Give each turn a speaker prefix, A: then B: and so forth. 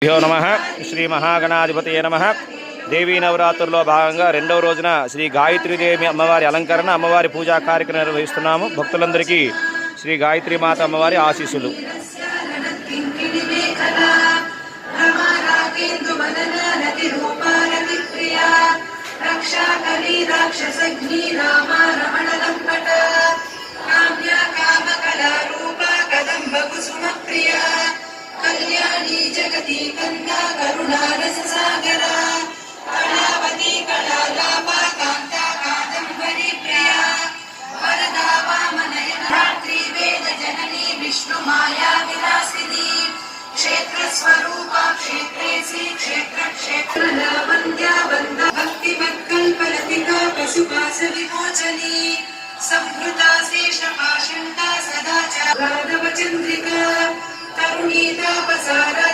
A: यो नमः श्री महागणाधिपतये नमः। देवी नवरात्रुల్లో భాగంగా రెండవ రోజున శ్రీ గాయత్రీదేవి అమ్మవారి అలంకరణ అమ్మవారి పూజా కార్యక్రమం నిర్వహిస్తున్నాము. భక్తులందరికీ శ్రీ గాయత్రీ మాత అమ్మవారి ఆశీస్సులు.
B: कल्याणी जगती कंदा करुणा रस सागरा कलावती कलालापा कांता कादंबरी प्रिया वरदा वामनयना धात्री वेद जननी विष्णु माया विलासिनी क्षेत्र स्वरूपा क्षेत्रेसी क्षेत्र क्षेत्र लावण्या वंदा भक्ति मत्कल्पलतिका पशुपास विमोचनी संभृता शेष पाषण्डा सदाचार राघव चंद्रिका तरुणी तापसारा